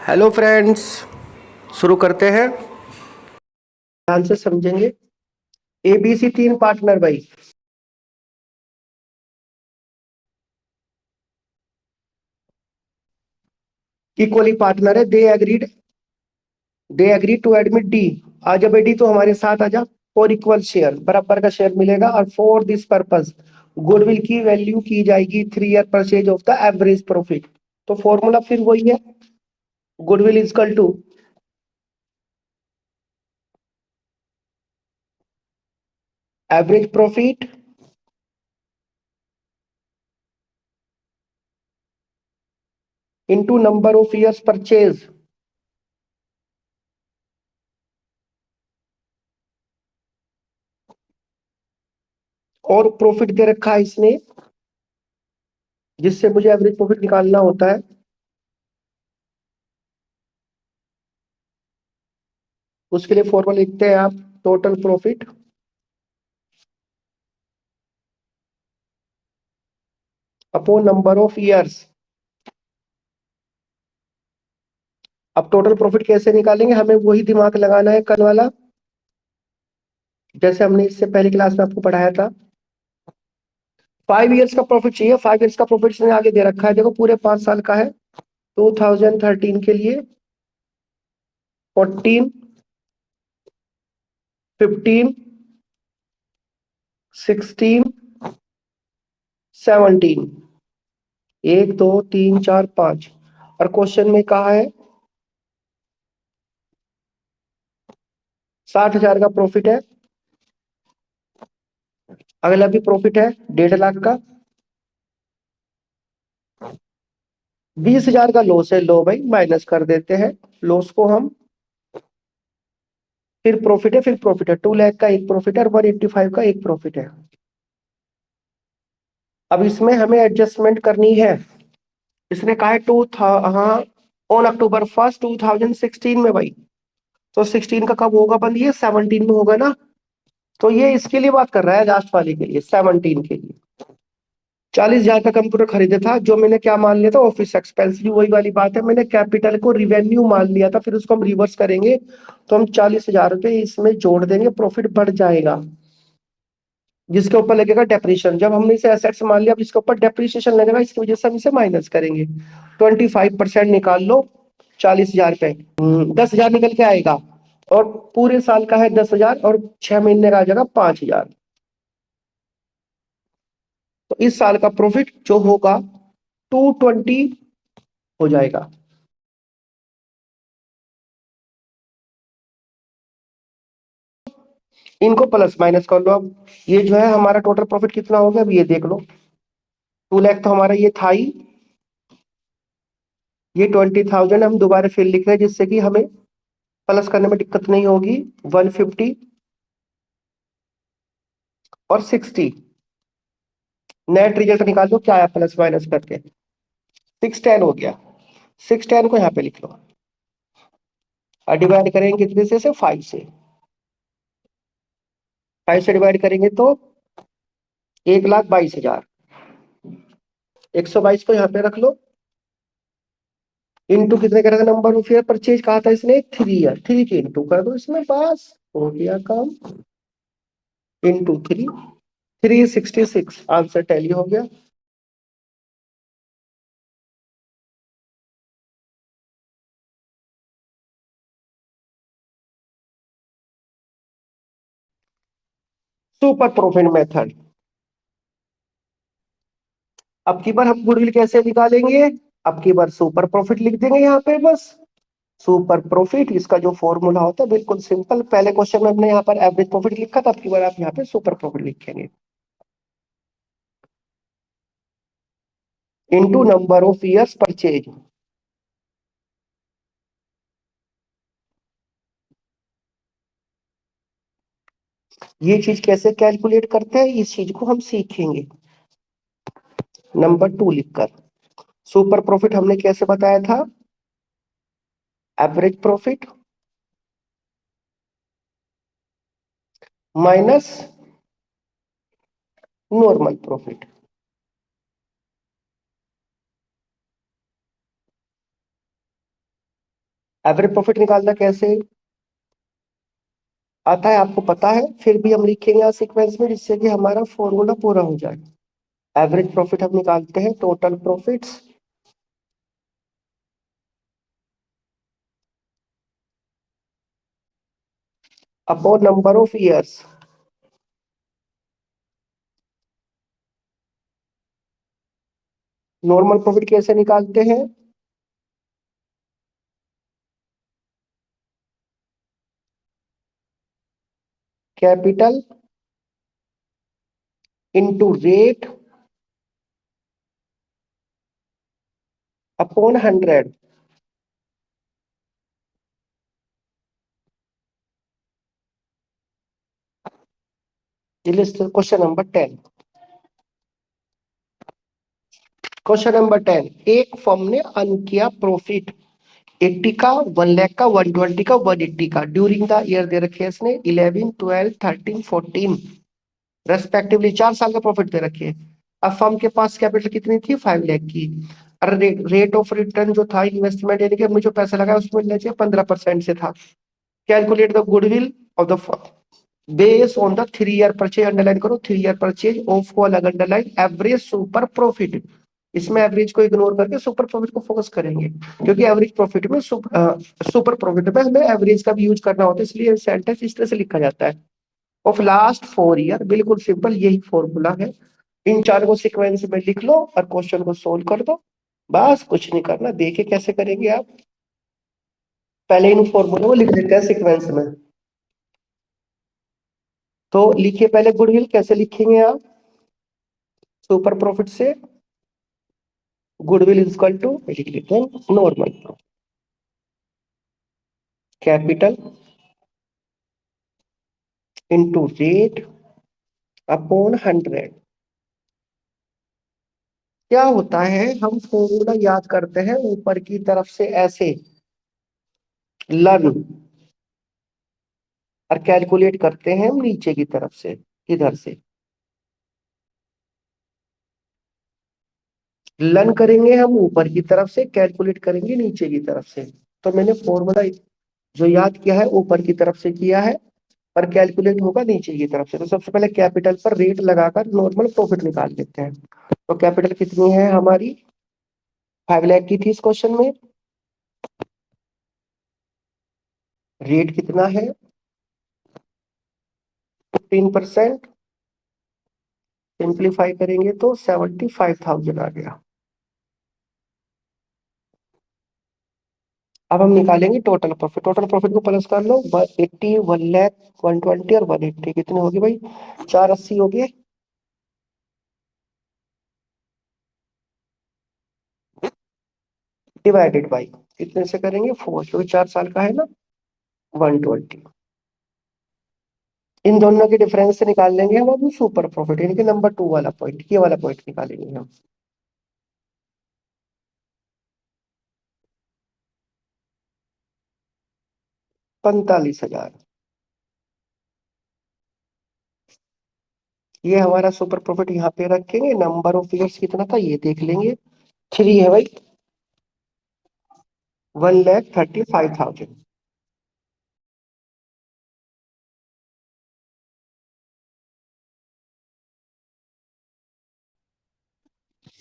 Hello friends, शुरू करते हैं। ध्यान से समझेंगे। एबीसी तीन पार्टनर भाई। इक्वली पार्टनर है। They agree to admit D. आजा भाई डी, तो हमारे साथ आजा। फॉर इक्वल शेयर, बराबर का शेयर मिलेगा। और फॉर दिस पर्पस गुडविल की वैल्यू की जाएगी 3 year purchase of the average profit. तो फॉर्मूला फिर वही है, goodwill is equal to average profit into number of years purchase. और प्रॉफिट दे रखा है इसने, जिससे मुझे एवरेज प्रॉफिट निकालना होता है। उसके लिए फॉर्मूला लिखते हैं आप, total profit upon number of years. अब टोटल प्रॉफिट कैसे निकालेंगे, हमें वही दिमाग लगाना है कल वाला, जैसे हमने इससे पहली क्लास में आपको पढ़ाया था। 5 ईयर्स का प्रॉफिट चाहिए। 5 ईयर्स का प्रॉफिट इसने आगे दे रखा है, देखो पूरे 5 साल का है। 2013 के लिए 14, 15, 16, 17। 1 2 3 4 5। और क्वेश्चन में कहा है 60,000 का प्रॉफिट है। अगला भी प्रॉफिट है 1.5 लाख का। 20,000 का लॉस है, लो भाई माइनस कर देते हैं लॉस को हम। फिर प्रॉफिट है 2 लाख का एक प्रॉफिट है और 185 का एक प्रॉफिट है। अब इसमें हमें एडजस्टमेंट करनी है। इसने कहा है टू था, हाँ, ऑन October 1 2016 में भाई। तो 16 का कब होगा बंद, ये 17 में होगा ना। तो ये इसके लिए बात कर रहा है, लास्ट वाले के लिए, 17 के लिए। 40,000 का कंप्यूटर खरीदे था, जो मैंने क्या मान लिया था, ऑफिस एक्सपेंस। भी वही वाली बात है, मैंने कैपिटल को रिवेन्यू मान लिया था, फिर उसको हम रिवर्स करेंगे। तो हम 40,000 रुपये इसमें जोड़ देंगे, प्रॉफिट बढ़ जाएगा। जिसके ऊपर लगेगा डेप्रिसिएशन, जब हमने इसे एसेट्स मान लिया, अब इसके ऊपर डेप्रिसिएशन लगेगा, इसकी वजह से हम इसे माइनस करेंगे। 25% निकाल लो। 40,000 पे 10,000 निकल के आएगा। और पूरे साल का है 10,000, और 6 महीने का आ जाएगा 5,000। तो इस साल का प्रॉफिट जो होगा 220 हो जाएगा। इनको प्लस माइनस कर लो। अब ये जो है हमारा टोटल प्रॉफिट कितना हो गया, अब ये देख लो। 2 लाख तो हमारा ये था ही। ये 20,000 हम दोबारा फिर लिख रहे हैं, जिससे कि हमें प्लस करने में दिक्कत नहीं होगी। 150 और 60। नेट रिजल्ट निकाल दो, क्या आया प्लस माइनस करके। 610 हो गया। 610 को यहाँ पे लिख लो। और डिवाइड करेंगे कितने से 5 से। 5 से डिवाइड करेंगे तो 1,22,000। 122 को यहाँ पे रख लो। इंटू कितने करेगा, नंबर ऑफ ईयर परचेज कहा था इसने 3 ईयर, 3 के इंटू कर दो इसमें, पास हो गया काम। इंटू 3, 366, आंसर टैली हो गया। Super profit method. अब की बार हम गुडविल कैसे निकालेंगे, अब की बार सुपर प्रॉफिट लिख देंगे यहाँ पे बस। सुपर प्रॉफिट, इसका जो फॉर्मूला होता है बिल्कुल सिंपल। पहले क्वेश्चन में हमने यहाँ पर एवरेज प्रॉफिट लिखा था, अब की बार आप यहाँ पे सुपर प्रॉफिट लिखेंगे। Into number of years purchase. ये चीज कैसे कैलकुलेट करते हैं, इस चीज को हम सीखेंगे नंबर 2 लिखकर। सुपर प्रॉफिट हमने कैसे बताया था, average profit minus normal profit. Average profit निकालना कैसे आता है आपको पता है, फिर भी हम लिखेंगे सीक्वेंस में जिससे कि हमारा फॉर्मूला पूरा हो जाए। एवरेज प्रॉफिट हम निकालते हैं total profits upon number of years. Normal profit कैसे निकालते हैं? Capital into rate upon 100। Question number 10। Question number 10, एक फर्म ने अर्न किया प्रॉफिट 80 का, 1 लाख का, 120 का, 180 का ड्यूरिंग द ईयर दे रखे हैं इसने 11, 12, 13, 14 रेस्पेक्टिवली। 4 साल का प्रॉफिट दे रखे हैं। अब फर्म के पास कैपिटल कितनी थी? 5 लाख की। और रेट ऑफ रिटर्न जो था इन्वेस्टमेंट यानी कि हमने जो पैसा लगाया उसमें मिलना चाहिए 15% से था। Calculate the goodwill of the base on the 3 year purchase, underline करो 3 ईयर परचेज ऑफ को अलग अंडरलाइन, एवरेज सुपर प्रॉफिट। इसमें एवरेज को इग्नोर करके सुपर प्रॉफिट को फोकस करेंगे, क्योंकि एवरेज प्रॉफिट में सुपर प्रॉफिट में हमें एवरेज का भी यूज करना होता है, इसलिए सेंटेंस इस तरह से लिखा जाता है। ऑफ लास्ट 4 ईयर, बिल्कुल सिंपल यही फॉर्मूला है। इन चार को सीक्वेंस में लिख लो और क्वेश्चन को सोल्व कर दो। बस कुछ नहीं करना, देखिए कैसे करेंगे आप। पहले इन फॉर्मूले को लिख देते हैं सीक्वेंस में। तो लिखिए पहले गुडविल कैसे लिखेंगे आप? सुपर प्रॉफिट से गुडविल इज इक्वल टू लिख लेते हैं normal capital into rate upon 100। क्या होता है, हम फॉर्मूला याद करते हैं ऊपर की तरफ से ऐसे लर्न, और कैलकुलेट करते हैं हम नीचे की तरफ से इधर से। लर्न करेंगे हम ऊपर की तरफ से, कैलकुलेट करेंगे नीचे की तरफ से। तो मैंने फॉर्मूला जो याद किया है ऊपर की तरफ से किया है, पर कैलकुलेट होगा नीचे की तरफ से। तो सबसे पहले कैपिटल पर रेट लगाकर नॉर्मल प्रॉफिट निकाल लेते हैं। तो कैपिटल कितनी है हमारी? 5 लाख की थी इस क्वेश्चन में। रेट कितना है? 15%। सिंप्लीफाई करेंगे तो 75,000 आ गया। अब हम निकालेंगे टोटल प्रॉफिट। टोटल प्रॉफिट को प्लस कर लो, 80, 1 लाख, 120 और 180 कितने हो गए भाई? 480 हो गए। डिवाइडेड बाई कितने से करेंगे? 4, क्योंकि 4 साल का है ना। 120। इन दोनों के डिफरेंस से निकाल लेंगे हम अपनी सुपर प्रॉफिट, यानी कि नंबर 2 वाला पॉइंट, ये वाला पॉइंट निकालेंगे हम। 45,000। ये हमारा सुपर प्रॉफिट यहाँ पे रखेंगे। नंबर ऑफ ईयर्स कितना था ये देख लेंगे। 3 है भाई। 1,35,000।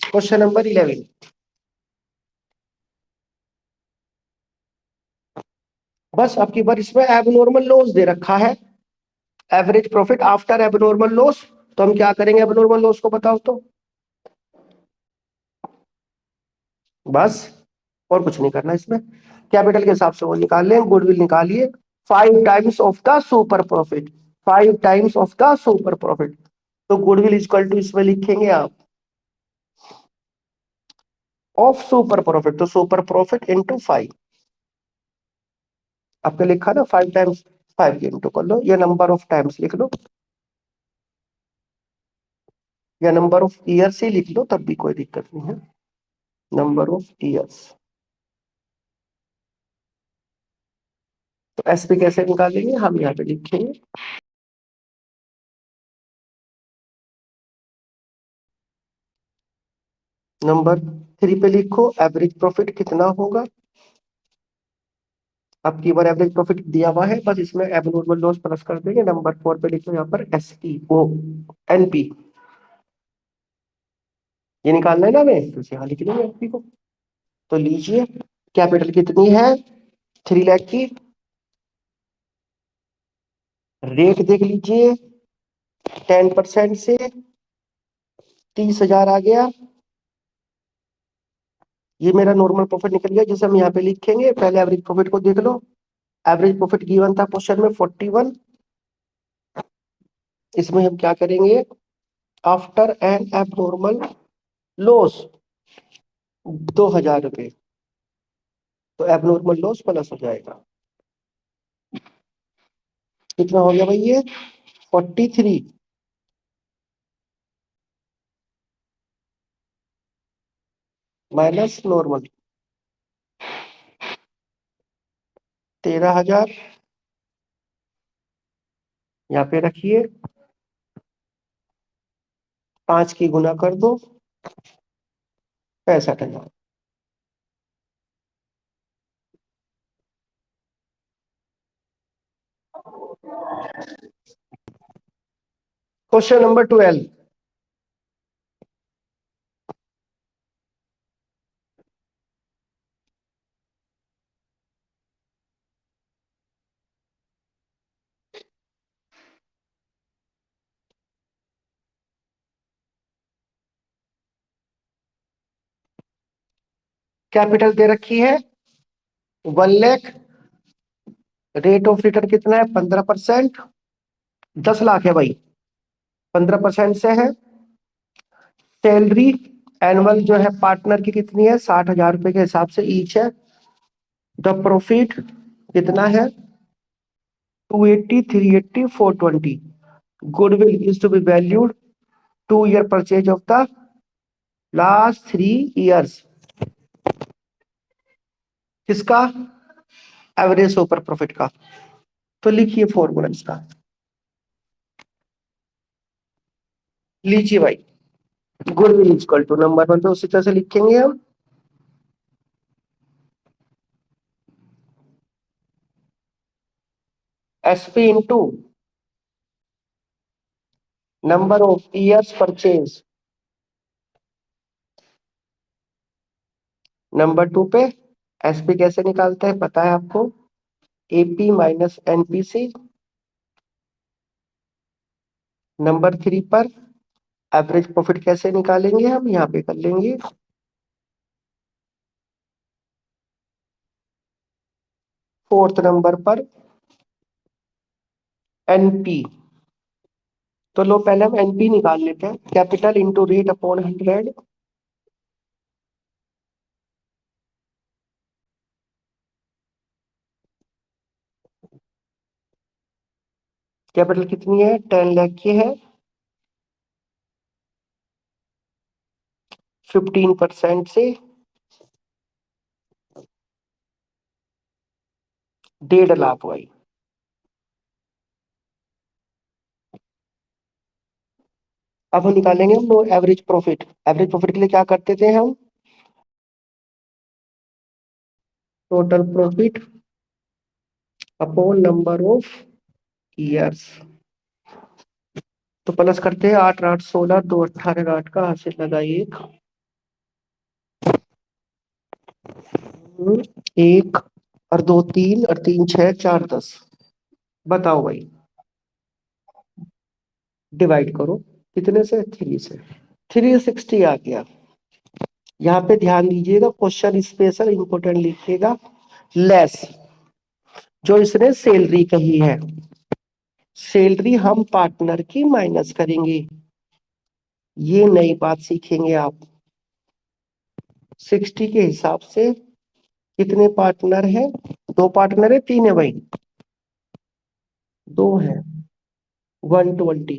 Question number 11। बस आपकी बार, इसमें एबनॉर्मल लॉस दे रखा है, average profit after abnormal loss. तो हम क्या करेंगे एबनॉर्मल लॉस को, बताओ तो। बस और कुछ नहीं करना इसमें। कैपिटल के हिसाब से वो निकाल लें, गुडविल निकालिए। 5 times of the super profit, 5 times of the super profit. तो गुडविल इक्वल टू इसमें लिखेंगे आप ऑफ सुपर प्रॉफिट, तो सुपर प्रॉफिट इंटू 5। आपने लिखा ना 5 टाइम्स, 5 के इंटू कर लो, या नंबर ऑफ टाइम्स लिख लो, या नंबर ऑफ ईयर्स ही लिख लो, तब भी कोई दिक्कत नहीं है। Number of years. तो एसपी कैसे निकालेंगे हम यहाँ पे लिखेंगे। नंबर 3 पे लिखो एवरेज प्रॉफिट कितना होगा। अब की बार एवरेज प्रॉफिट दिया हुआ है, बस इसमें एबनॉर्मल लॉस प्लस कर देंगे। नंबर 4 पे लिखो यहाँ पर SPO NP, ये निकालना है ना हमें, तो यहाँ लिख लेंगे एनपी को। तो लीजिए, कैपिटल कितनी है 3 लाख की, रेट देख लीजिए 10% से 30,000 आ गया। ये मेरा नॉर्मल प्रॉफिट निकल गया, जिसे हम यहाँ पे लिखेंगे। पहले एवरेज प्रॉफिट को देख लो। एवरेज प्रॉफिट गिवन था क्वेश्चन में 41। इसमें हम क्या करेंगे, आफ्टर एन एबनॉर्मल लॉस 2,000 रुपये, तो एबनॉर्मल लॉस प्लस हो जाएगा। कितना हो गया भाई ये 43 माइनस नॉर्मल 13,000, यहाँ पे रखिए, 5 की गुना कर दो 65,000। क्वेश्चन नंबर 12, कैपिटल दे रखी है 1 लाख, रेट ऑफ रिटर्न कितना है 15%, 10 लाख है भाई, 15% से है। सैलरी एनुअल जो है पार्टनर की कितनी है 60,000 रुपए के हिसाब से ईच है। द प्रॉफिट कितना है 280, 380, 420। Goodwill is to be valued 2 year purchase of the last 3 years. किसका, एवरेज सुपर प्रॉफिट का। तो लिखिए फॉर्मूला इसका, लीजिए भाई। गुडविल इक्वल टू नंबर 1 पे उसी तरह से लिखेंगे हम, SP into number of years purchase. Number 2 पे SP कैसे निकालते हैं पता है आपको, AP माइनस NPC। नंबर 3 पर एवरेज प्रॉफिट कैसे निकालेंगे, हम यहाँ पे कर लेंगे। फोर्थ नंबर पर NP। तो लो पहले हम NP निकाल लेते हैं, capital into rate upon 100। Capital कितनी है 10 लाख की है, 15% से 1.5 लाख भाई। अब हम निकालेंगे हम एवरेज प्रॉफिट। एवरेज प्रॉफिट के लिए क्या करते थे हम, total profit upon number of years. तो प्लस करते हैं 8 8 16, 2 18 8 का हासिल लगाइए। एक और 2 3 और 3 6 4 10। बताओ भाई, डिवाइड करो कितने से 3 से, 360 आ गया। यहाँ पे ध्यान दीजिएगा, क्वेश्चन स्पेशल इंपोर्टेंट लिखिएगा, लेस जो इसने सैलरी कही है, सैलरी हम पार्टनर की माइनस करेंगे। ये नई बात सीखेंगे आप। 60 के हिसाब से कितने पार्टनर है, 2 पार्टनर है 3 है भाई, 2 है, 120।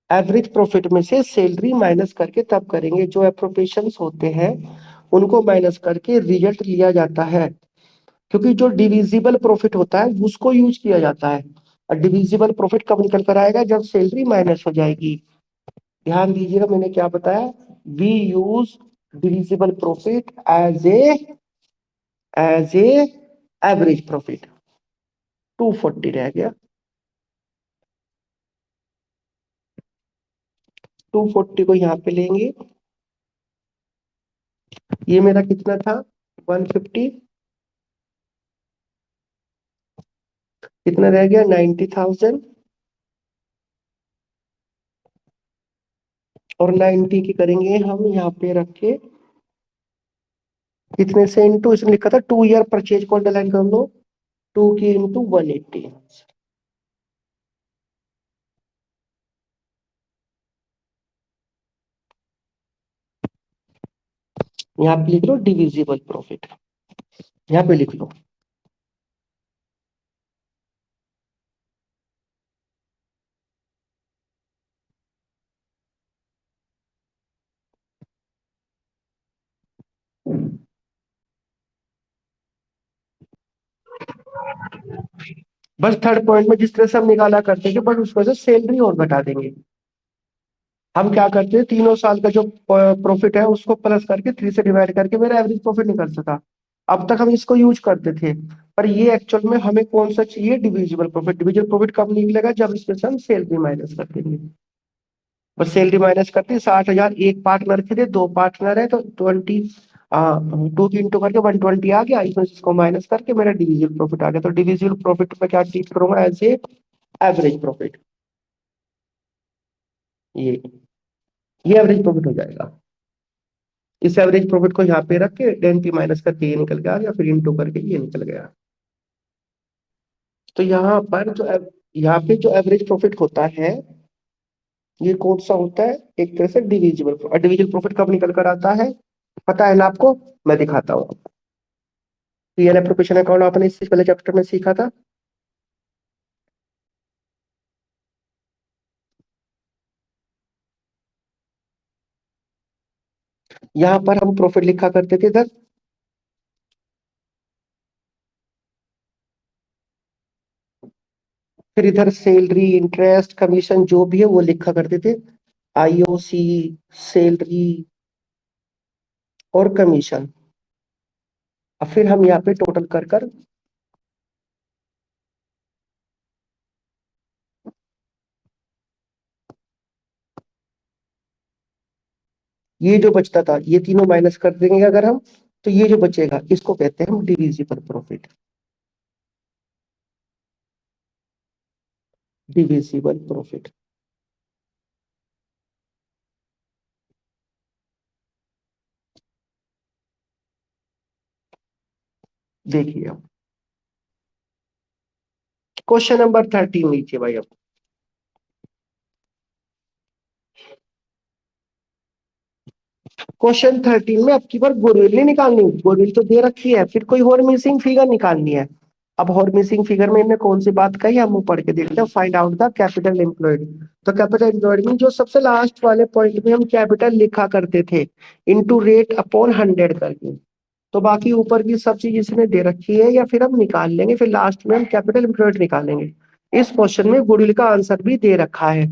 एवरेज प्रॉफिट में से सैलरी माइनस करके तब करेंगे, जो अप्रोप्रिएशंस होते हैं उनको माइनस करके रिजल्ट लिया जाता है। क्योंकि जो डिविजिबल प्रॉफिट होता है उसको यूज किया जाता है, और डिविजिबल प्रॉफिट कब निकल कर आएगा, जब सैलरी माइनस हो जाएगी। ध्यान दीजिएगा मैंने क्या बताया, we use divisible profit as a average profit 240 रह गया। 240 को यहाँ पे लेंगे, ये मेरा कितना था 150, कितना रह गया 90,000, और 90 की करेंगे हम यहाँ पे रख के कितने से इंटू, इसमें लिखा था 2 ईयर परचेज को अंडरलाइन कर लो, 2 की इंटू 180, यहाँ पे लिख लो डिविजिबल प्रॉफिट, यहाँ पे लिख लो। बस थर्ड पॉइंट में जिस तरह से हम निकाला करते हैं, बट उसमें से सैलरी और घटा देंगे। हम क्या करते हैं, तीनों साल का जो प्रॉफिट है उसको प्लस करके 3 से डिवाइड करके मेरा एवरेज प्रॉफिट निकल सका। अब तक हम इसको यूज करते थे, पर ये एक्चुअल में हमें कौन सा चाहिए, डिविजिबल प्रॉफिट। डिविजिबल प्रॉफिट कब निकलेगा, जब इसमें से हम सैलरी माइनस कर देंगे। बस सैलरी माइनस करते 60,000, एक पार्टनर के थे, 2 पार्टनर है तो 20, 2 की इंटू करके 120 आ गया, इसमें से इसको माइनस करके मेरा डिविजिबल प्रॉफिट आ गया। तो डिविजिबल प्रॉफिट में क्या ट्रीट करूंगा, एज ए एवरेज प्रॉफिट। ये एवरेज प्रॉफिट हो जाएगा। इस एवरेज प्रॉफिट को यहाँ पे रख के 10 माइनस करके ये निकल के आ गया, फिर इंटू करके ये निकल गया। तो यहाँ पर जो यहाँ पे जो एवरेज प्रॉफिट होता है, ये कौन सा होता है, एक तरह से डिविजिबल। और डिविजिबल प्रॉफिट कब निकल कर आता है, पता है ना आपको, मैं दिखाता हूँ। पीएल एप्रोप्रिएशन अकाउंट आपने इससे पहले चैप्टर में सीखा था। यहाँ पर हम प्रॉफिट लिखा करते थे इधर, फिर इधर सैलरी, इंटरेस्ट, कमीशन जो भी है वो लिखा करते थे, आईओसी, सैलरी और कमीशन। और फिर हम यहाँ पे टोटल कर कर ये जो बचता था ये तीनों माइनस कर देंगे अगर हम, तो ये जो बचेगा इसको कहते हैं हम डिविजिबल प्रॉफिट। Divisible profit. देखिए अब क्वेश्चन नंबर 13 लीजिए भाई। अब क्वेश्चन 13 में अब की बार गुडविल नहीं निकालनी, गुडविल तो दे रखी है, फिर कोई और मिसिंग फिगर निकालनी है। अब और मिसिंग फिगर में इन्हें कौन सी बात कही, हम वो पढ़ के देखते हैं। Find out the capital employed. तो कैपिटल एम्प्लॉयड में जो सबसे लास्ट वाले पॉइंट में हम कैपिटल लिखा करते थे, इनटू रेट अपॉन 100 करके, तो बाकी ऊपर की सब चीज इसने दे रखी है, या फिर हम निकाल लेंगे, फिर लास्ट में हम कैपिटल एम्प्लॉयड निकालेंगे। इस क्वेश्चन में गुडविल का आंसर भी दे रखा है।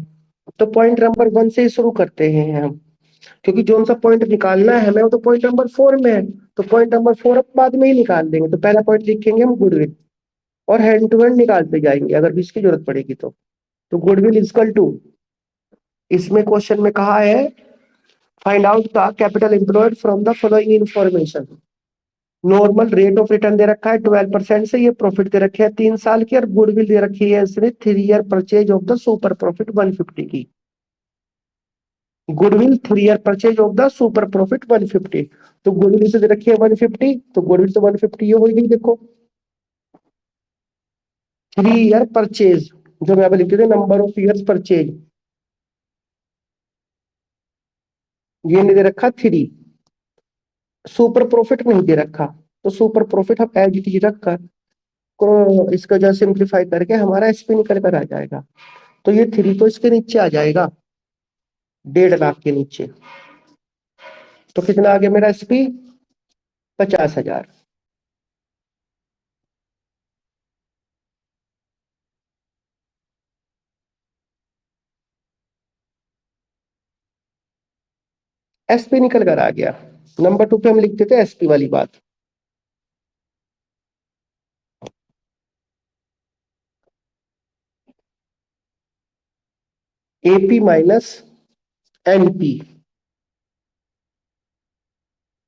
तो पॉइंट नंबर 1 से ही शुरू करते हैं हम, क्योंकि जो सा पॉइंट निकालना है हमें वो तो पॉइंट नंबर 4 में है। तो पॉइंट नंबर 4 अब बाद में ही निकाल देंगे। तो पहला पॉइंट लिखेंगे हम गुडविल, और हैंड टू हैंड निकालते जाएंगे अगर भी इसकी जरूरत पड़ेगी तो गुडविल इजकल टू, इसमें क्वेश्चन में कहा है find out the capital employed from the following information. Normal rate of return दे रखा है 12% से, ये प्रॉफिट दे रखे हैं 3 साल की, और गुडविल दे रखी है इसने 3 year purchase of the super profit 150 की। Goodwill 3 year purchase of the super profit 150। तो गुडविल इसे दे रखी है 150, तो गुडविल तो 150 ये हो गई देखो। 3 ईयर परचेज, जो मैं यहाँ पे लिख थे नंबर ऑफ ईयर्स परचेज, ये नहीं दे रखा 3। सुपर प्रॉफिट नहीं दे रखा, तो सुपर प्रॉफिट हम एज इट इज रख कर को इसका जो सिंप्लीफाई करके हमारा एसपी निकल कर आ जाएगा। तो ये 3 तो इसके नीचे आ जाएगा, 1.5 लाख के नीचे। तो कितना आ गया मेरा एसपी, 50,000। एसपी निकल कर आ गया। नंबर 2 पे हम लिखते थे एसपी वाली बात। AP minus NP.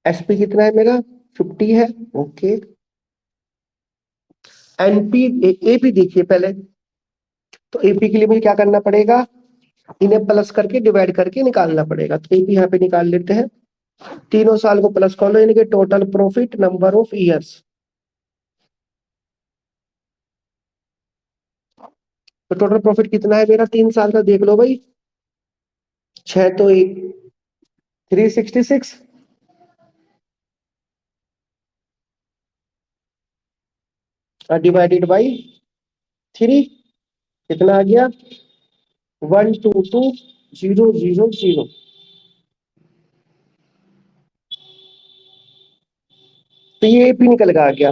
एसपी कितना है मेरा 50 है। ओके। एनपी एपी देखिए पहले, तो एपी के लिए मुझे क्या करना पड़ेगा, इन्हें प्लस करके डिवाइड करके निकालना पड़ेगा। तो एपी यहाँ पे निकाल लेते हैं। तीनों साल को प्लस कर लो, यानी कि total profit number of years. तो टोटल प्रॉफिट कितना है मेरा 3 साल का, देख लो भाई। 6 तो 1 366 डिवाइडेड बाई 3 कितना आ गया 122000। तो ये भी निकल के आ गया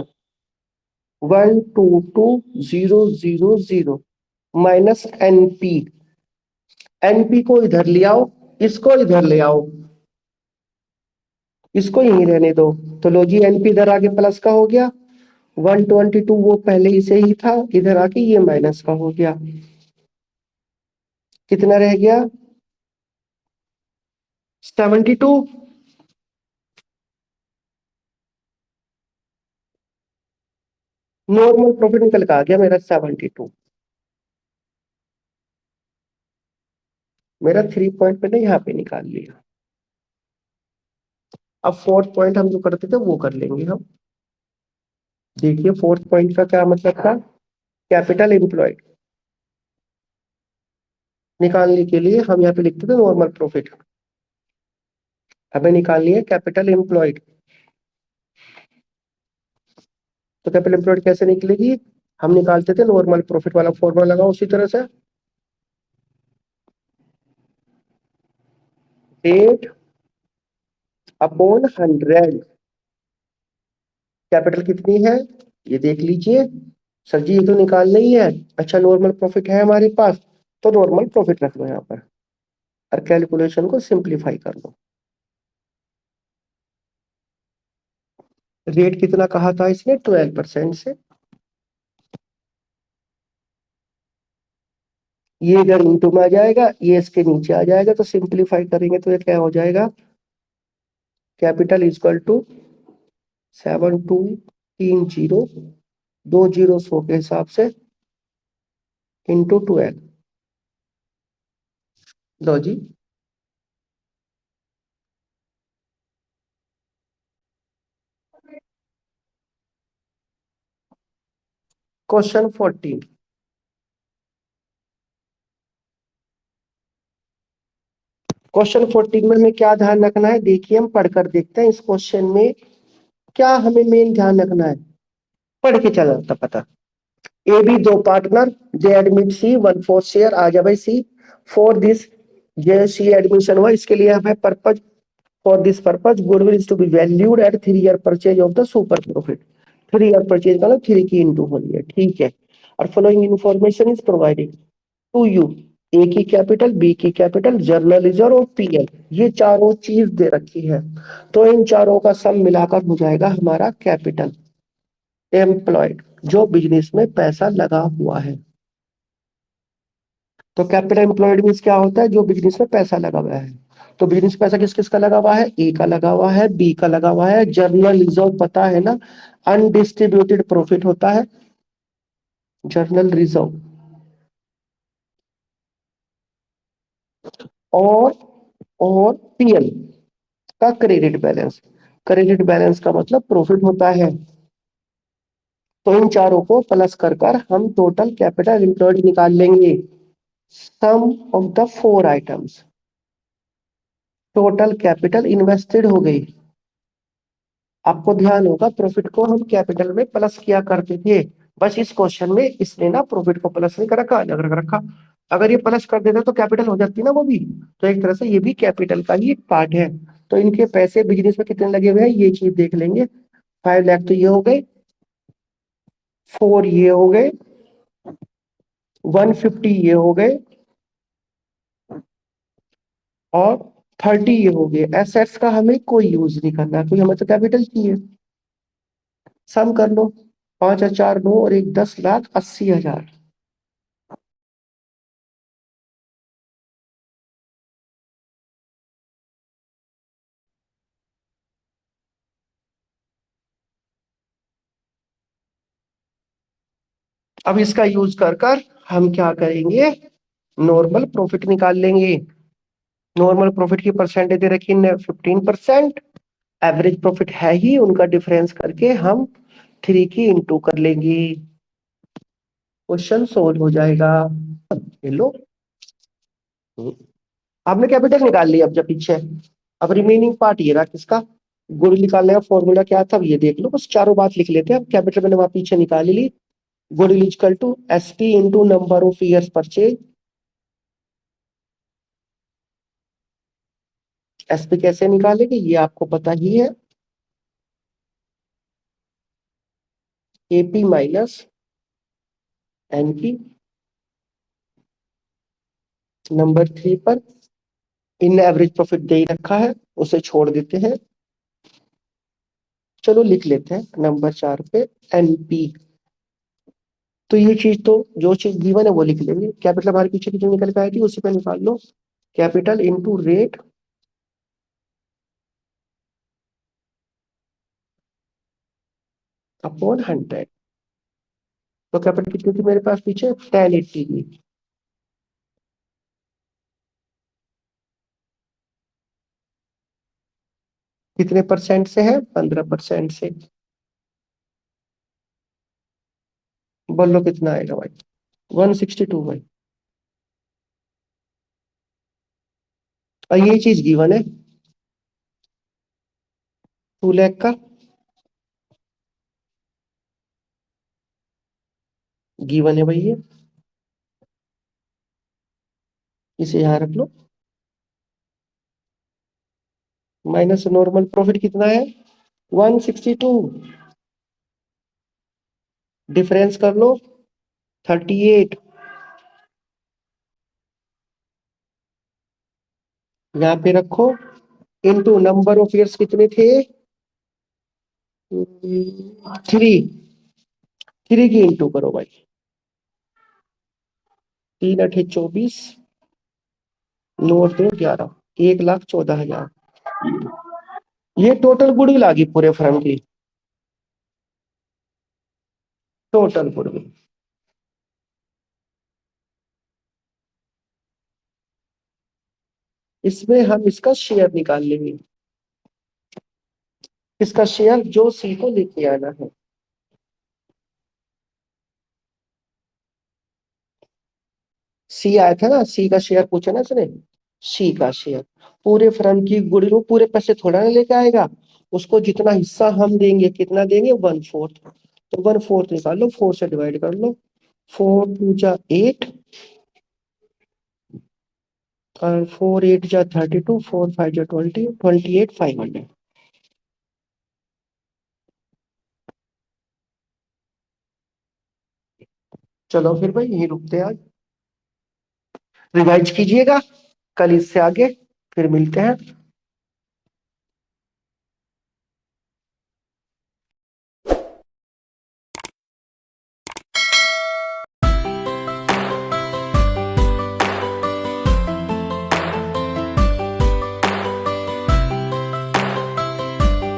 122000 माइनस एनपी। एनपी को इधर ले आओ, इसको इधर ले आओ, इसको यहीं रहने दो। तो लो जी एनपी इधर आके प्लस का हो गया, 122 वो पहले ही से ही था, इधर आके ये माइनस का हो गया। कितना रह गया 72। नॉर्मल प्रॉफिट निकल के आ गया मेरा 72। मेरा 3 पॉइंट मैंने यहाँ पे निकाल लिया। अब फोर्थ पॉइंट हम जो करते थे वो कर लेंगे हम। देखिए फोर्थ पॉइंट का क्या मतलब था, कैपिटल एम्प्लॉयड निकालने के लिए हम यहाँ पे लिखते थे नॉर्मल प्रॉफिट। हमें निकालनी है कैपिटल एम्प्लॉयड। तो कैपिटल एम्प्लॉयड कैसे निकलेगी, हम निकालते थे नॉर्मल प्रॉफिट वाला फॉर्मूला लगा उसी तरह से, एट अपॉन 100। कैपिटल कितनी है ये देख लीजिए। सर जी ये तो निकालना ही है। अच्छा नॉर्मल प्रॉफिट है हमारे पास, तो नॉर्मल प्रॉफिट रख लो यहाँ पर और कैलकुलेशन को सिंप्लीफाई कर लो। रेट कितना कहा था इसने 12% से, ये इधर इंटू में आ जाएगा, ये इसके नीचे आ जाएगा, तो सिंप्लीफाई करेंगे तो ये क्या हो जाएगा, कैपिटल इक्वल टू 7230, 2 जीरो 100 के हिसाब से इंटू 12। लो जी क्वेश्चन 14। क्वेश्चन 14 में हमें क्या ध्यान रखना है, देखिए हम पढ़कर देखते हैं इस क्वेश्चन में क्या हमें मेन ध्यान रखना है। पढ़ के चला जाता पता। ए बी दो partner, they admit C 1/4 share आ जा भाई C. For this J C admission हुआ, इसके लिए हमें purpose, for this purpose goodwill is to be valued at 3 year purchase of the super profit. 3 year purchase का 3 की इंटू हो रही है, ठीक है। और following information is provided to you, A की कैपिटल, बी की कैपिटल, जर्नल रिजर्व और पीएल, ये चारों चीज दे रखी है। तो इन चारों का सम मिलाकर हो जाएगा हमारा कैपिटल एम्प्लॉयड, जो बिजनेस में पैसा लगा हुआ है। तो कैपिटल एम्प्लॉयड मीन्स क्या होता है, जो बिजनेस में पैसा लगा हुआ है। तो बिजनेस पैसा किस किस का लगा हुआ है, ए का लगा हुआ है, बी का लगा हुआ है, जर्नल रिजर्व पता है ना, अनडिस्ट्रीब्यूटेड प्रॉफिट होता है जर्नल रिजर्व, और और पीएल का क्रेडिट बैलेंस। क्रेडिट बैलेंस का मतलब प्रॉफिट होता है। तो इन चारों को प्लस कर कर हम टोटल कैपिटल एम्प्लॉयड निकाल लेंगे। Sum of the 4 items, total capital invested हो गई। आपको ध्यान होगा प्रॉफिट को हम कैपिटल में प्लस किया करते थे, बस इस क्वेश्चन में इसने ना प्रॉफिट को प्लस नहीं कर रखा, अलग रख रखा। अगर ये प्लस कर देता तो कैपिटल हो जाती ना वो भी। तो एक तरह से ये भी कैपिटल का ही एक पार्ट है। तो इनके पैसे बिजनेस में कितने लगे हुए हैं ये चीज देख लेंगे। 5 लाख तो ये हो गए, 4 ये हो गए, 150 ये हो गए, और 30 ये हो गए। एसेट्स का हमें कोई यूज नहीं करना, क्योंकि हमें तो कैपिटल चाहिए। सम कर लो, 5 और 4 9 और 1 10,80,000। अब इसका यूज कर कर हम क्या करेंगे, नॉर्मल प्रॉफिट निकाल लेंगे। नॉर्मल प्रॉफिट की परसेंटेज दे रखी है 15%, एवरेज प्रॉफिट है ही, उनका डिफरेंस करके हम 3 की इंटू कर लेंगे, क्वेश्चन सोल्व हो जाएगा। ये लो, आपने कैपिटल निकाल लिया। अब जब पीछे, अब रिमेनिंग पार्ट ये रहा किसका, गुड निकालने का फॉर्मूला क्या था ये देख लो, बस चारों बात लिख लेते हैं। अब कैपिटल मैंने वहां पीछे निकाल ली, good equal to SP into number of years purchase. SP कैसे निकालेंगे ये आपको पता ही है, एपी माइनस एनपी नंबर 3 पर इन एवरेज प्रॉफिट दे ही रखा है, उसे छोड़ देते हैं। चलो लिख लेते हैं नंबर 4 पे एनपी। तो ये चीज तो जो चीज गिवन है वो लिख लेंगे। कैपिटल हमारे पीछे की जो निकल के आई थी उसी पे निकाल लो, कैपिटल इनटू रेट अपॉन 100। तो कैपिटल कितनी थी मेरे पास पीछे, 1080 की। कितने परसेंट से है, 15% से। बोलो कितना आएगा भाई, 162 भाई। और ये चीज गिवन है 2 लाख का, गिवन है भाई ये, इसे यहाँ रख लो। माइनस नॉर्मल प्रॉफिट कितना है, 162, डिफरेंस कर लो 38, यहाँ पे रखो, इनटू नंबर ऑफ ईयर्स कितने थे, 3, 3 की इंटू करो भाई, 3 × 8 = 24, 9 × 2 = 11, 1,14,000। ये टोटल गुडविल आ गई पूरे फर्म की, टोटल गुडविल। इसमें हम इसका शेयर निकाल लेंगे, इसका शेयर जो सी को लेके आना है। सी आया था ना, सी का शेयर पूछा ना इसने, सी का शेयर पूरे फर्म की गुडविल, वो पूरे पैसे थोड़ा ना लेके आएगा, उसको जितना हिस्सा हम देंगे, कितना देंगे, 1/4। तो 1/4 निकाल लो, 4 से डिवाइड कर लो, 4 × 2 = 8, और 4 × 8 = 32, 4 × 5 = 20, 28,500। चलो फिर भाई यही रुकते हैं आज, रिवाइज कीजिएगा कल इससे आगे, फिर मिलते हैं।